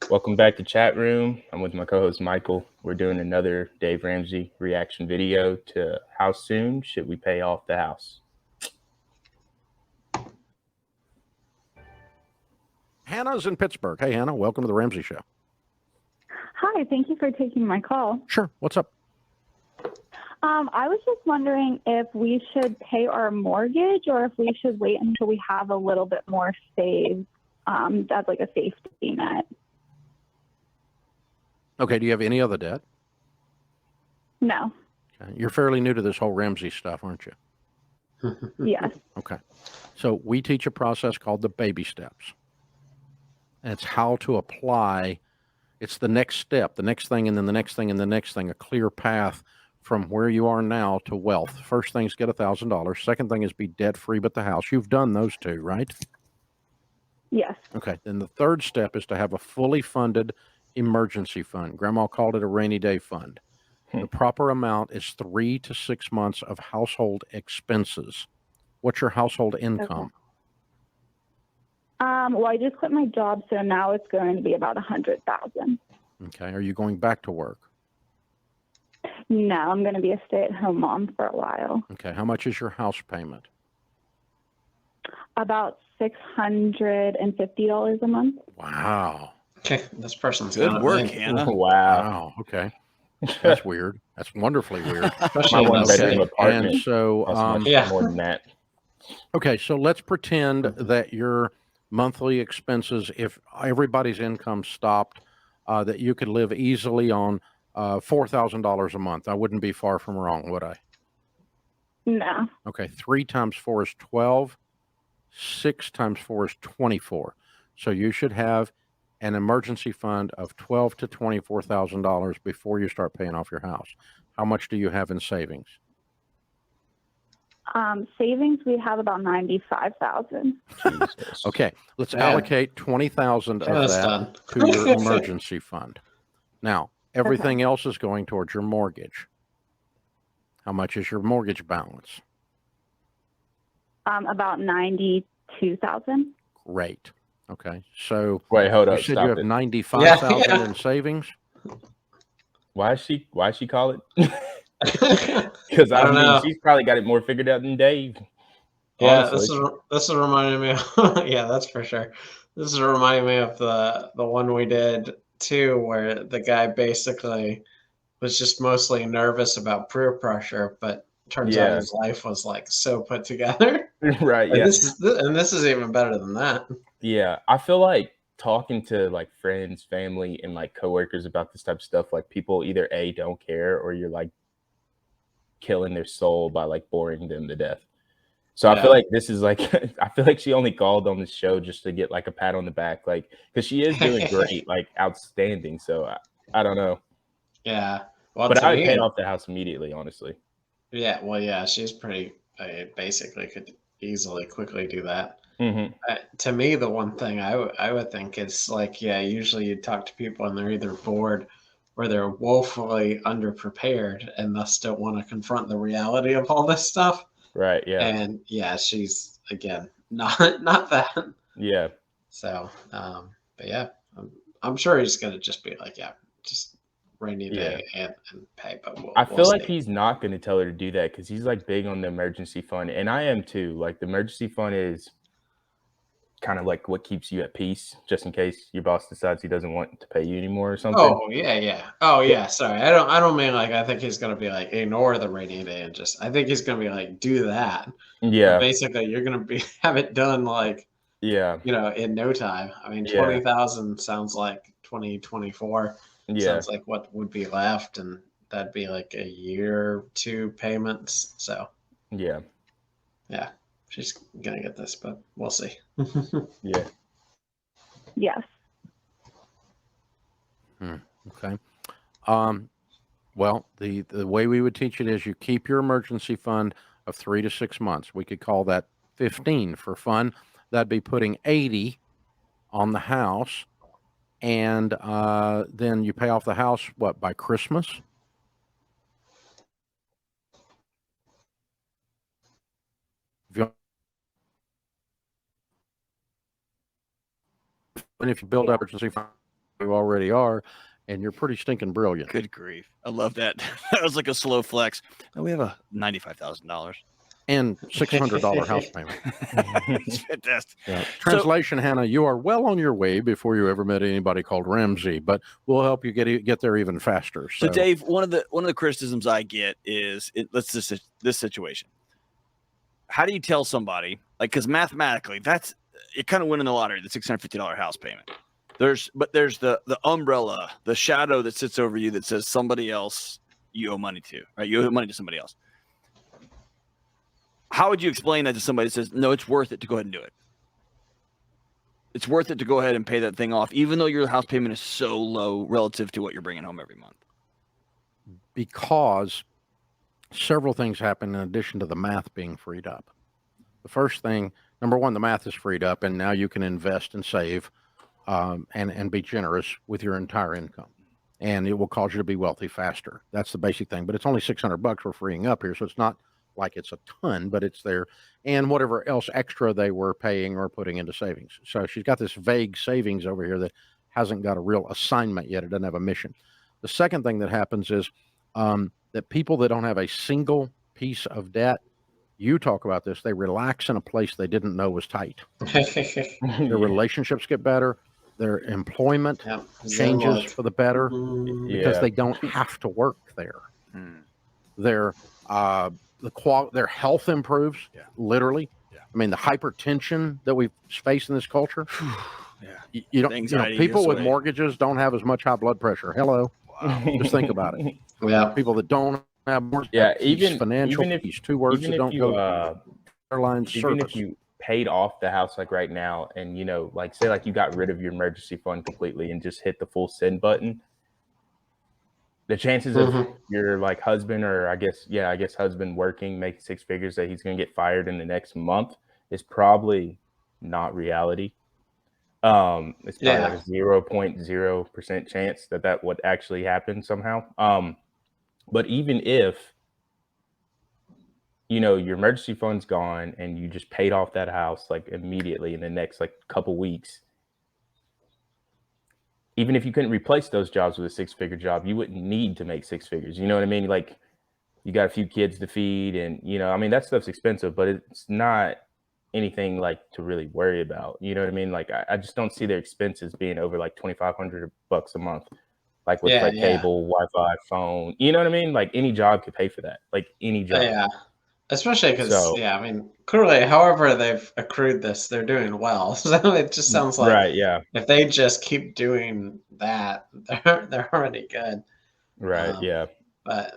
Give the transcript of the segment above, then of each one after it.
Welcome back to Chat Room. I'm with my co-host Michael. We're doing another Dave Ramsey reaction video to how soon should we pay off the house? Hannah's in Pittsburgh. Hey, Hannah, welcome to the Ramsey Show. Hi, thank you for taking my call. Sure. What's up? I was just wondering if we should pay our mortgage or if we should wait until we have a little bit more saved as like a safety net. Okay, do you have any other debt? No. Okay. You're fairly new to this whole Ramsey stuff, aren't you? Yes. Okay. So we teach a process called the baby steps. And it's how to apply. It's the next step, the next thing, and then the next thing, and the next thing, a clear path from where you are now to wealth. First thing is get $1,000. Second thing is be debt-free but the house. You've done those two, right? Yes. Okay. Then the third step is to have a fully funded emergency fund. Grandma called it a rainy day fund. The proper amount is 3 to 6 months of household expenses. What's your household income? Okay. Well, I just quit my job, so now it's going to be about $100,000. Okay. Are you going back to work? No, I'm going to be a stay-at-home mom for a while. Okay. How much is your house payment? About $650 a month. Wow. Okay, this person's Good work, Hannah. Wow. Okay. That's weird. That's wonderfully weird. My one-bedroom apartment. And so, more than that. okay, so let's pretend that your monthly expenses, if everybody's income stopped, that you could live easily on $4,000 a month. I wouldn't be far from wrong, would I? No. Okay, 3 times 4 is 12. 6 times 4 is 24. So you should have an emergency fund of $12,000 to $24,000 before you start paying off your house. How much do you have in savings? Savings, we have about $95,000. Okay, let's allocate $20,000 of that to your emergency fund. Now, everything else is going towards your mortgage. How much is your mortgage balance? About $92,000. Great. Okay, so Wait, hold you up. said Stop you have it. $95,000 in savings. Why she call it? Because I don't know. She's probably got it more figured out than Dave. Yeah, honestly. this is reminding me of yeah, that's for sure. This is reminding me of the one we did too, where the guy basically was just mostly nervous about peer pressure, but turns out his life was like so put together. Right. Yeah. This is even better than that. Yeah, I feel like talking to like friends, family, and like coworkers about this type of stuff, like people either A, don't care, or you're like killing their soul by like boring them to death. So I feel like this is like I feel like she only called on this show just to get like a pat on the back, like because she is doing great, like outstanding. So I don't know. Yeah, well, but I would pay off the house immediately, honestly. Yeah, well, yeah, she's pretty basically could easily quickly do that. To me, the one thing I would think is like, yeah, usually you talk to people and they're either bored or they're woefully underprepared and thus don't want to confront the reality of all this stuff. Right. Yeah. And yeah, she's again not that. Yeah. So, but yeah, I'm sure he's gonna just be like, yeah, just rainy day and pay. But I feel like he's not going to tell her to do that because he's like big on the emergency fund, and I am too. Like the emergency fund is kind of like what keeps you at peace, just in case your boss decides he doesn't want to pay you anymore or something. Oh yeah. Oh yeah. Sorry, I don't mean like I think he's gonna be like ignore the rainy day and just. I think he's gonna be like do that. Yeah. But basically, you're gonna have it done like in no time. I mean, 20,000 sounds like 2024. Sounds like what would be left, and that'd be like a year, 2 payments. So yeah, she's gonna get this, but we'll see. Yeah. Yes. Okay. Well, the way we would teach it is you keep your emergency fund of 3 to 6 months. We could call that 15 for fun. That'd be putting 80 on the house. And then you pay off the house, what, by Christmas? And if you build up emergency fund you already are, and you're pretty stinking brilliant. Good grief. I love that. That was like a slow flex. And we have a $95,000. And $600 house payment. It's fantastic. Yeah. Translation, Hannah, you are well on your way before you ever met anybody called Ramsey, but we'll help you get there even faster. So Dave, one of the criticisms I get is this situation. How do you tell somebody, like, because mathematically you're kind of winning the lottery, the $650 house payment. There's the umbrella, the shadow that sits over you that says somebody else you owe money to, right? You owe money to somebody else. How would you explain that to somebody that says, no, it's worth it to go ahead and do it? It's worth it to go ahead and pay that thing off, even though your house payment is so low relative to what you're bringing home every month. Because several things happen in addition to the math being freed up. The first thing, number one, the math is freed up, and now you can invest and save and be generous with your entire income. And it will cause you to be wealthy faster. That's the basic thing. But it's only $600 we're freeing up here, so it's not like it's a ton, but it's there, and whatever else extra they were paying or putting into savings. So she's got this vague savings over here that hasn't got a real assignment yet. It doesn't have a mission. The second thing that happens is that people that don't have a single piece of debt, you talk about this, they relax in a place they didn't know was tight. Their relationships get better. Their employment changes for the better because they don't have to work there. Their health improves, literally. I mean, the hypertension that we face in this culture. You don't. People with mortgages don't have as much high blood pressure. Hello, just think about it. People that don't have mortgages, even peace, two words that don't go. Airline service. Even if you paid off the house like right now, and like say like you got rid of your emergency fund completely and just hit the full send button. The chances of your like husband, or I guess husband working, making six figures, that he's going to get fired in the next month is probably not reality. It's probably like a 0.0% chance that would actually happen somehow. But even if, your emergency fund's gone and you just paid off that house like immediately in the next like couple weeks, even if you couldn't replace those jobs with a six-figure job, you wouldn't need to make six figures. You know what I mean? Like, you got a few kids to feed, and I mean, that stuff's expensive, but it's not anything like to really worry about. You know what I mean? Like, I just don't see their expenses being over like $2,500 a month, like with cable, Wi-Fi, phone. You know what I mean? Like, any job could pay for that. Like, any job. Yeah. Especially because, I mean, clearly, however they've accrued this, they're doing well. So it just sounds like if they just keep doing that, they're already good. Right. But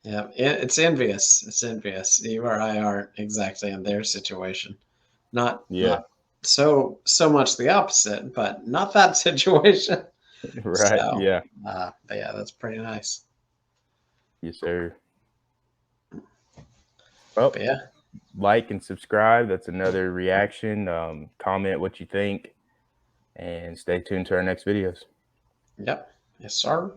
it's envious. It's envious. You or I aren't exactly in their situation. Not so much the opposite, but not that situation. Right. So, but that's pretty nice. Yes, sir. Well, like and subscribe. That's another reaction. Comment what you think, and stay tuned to our next videos. Yep. Yes, sir.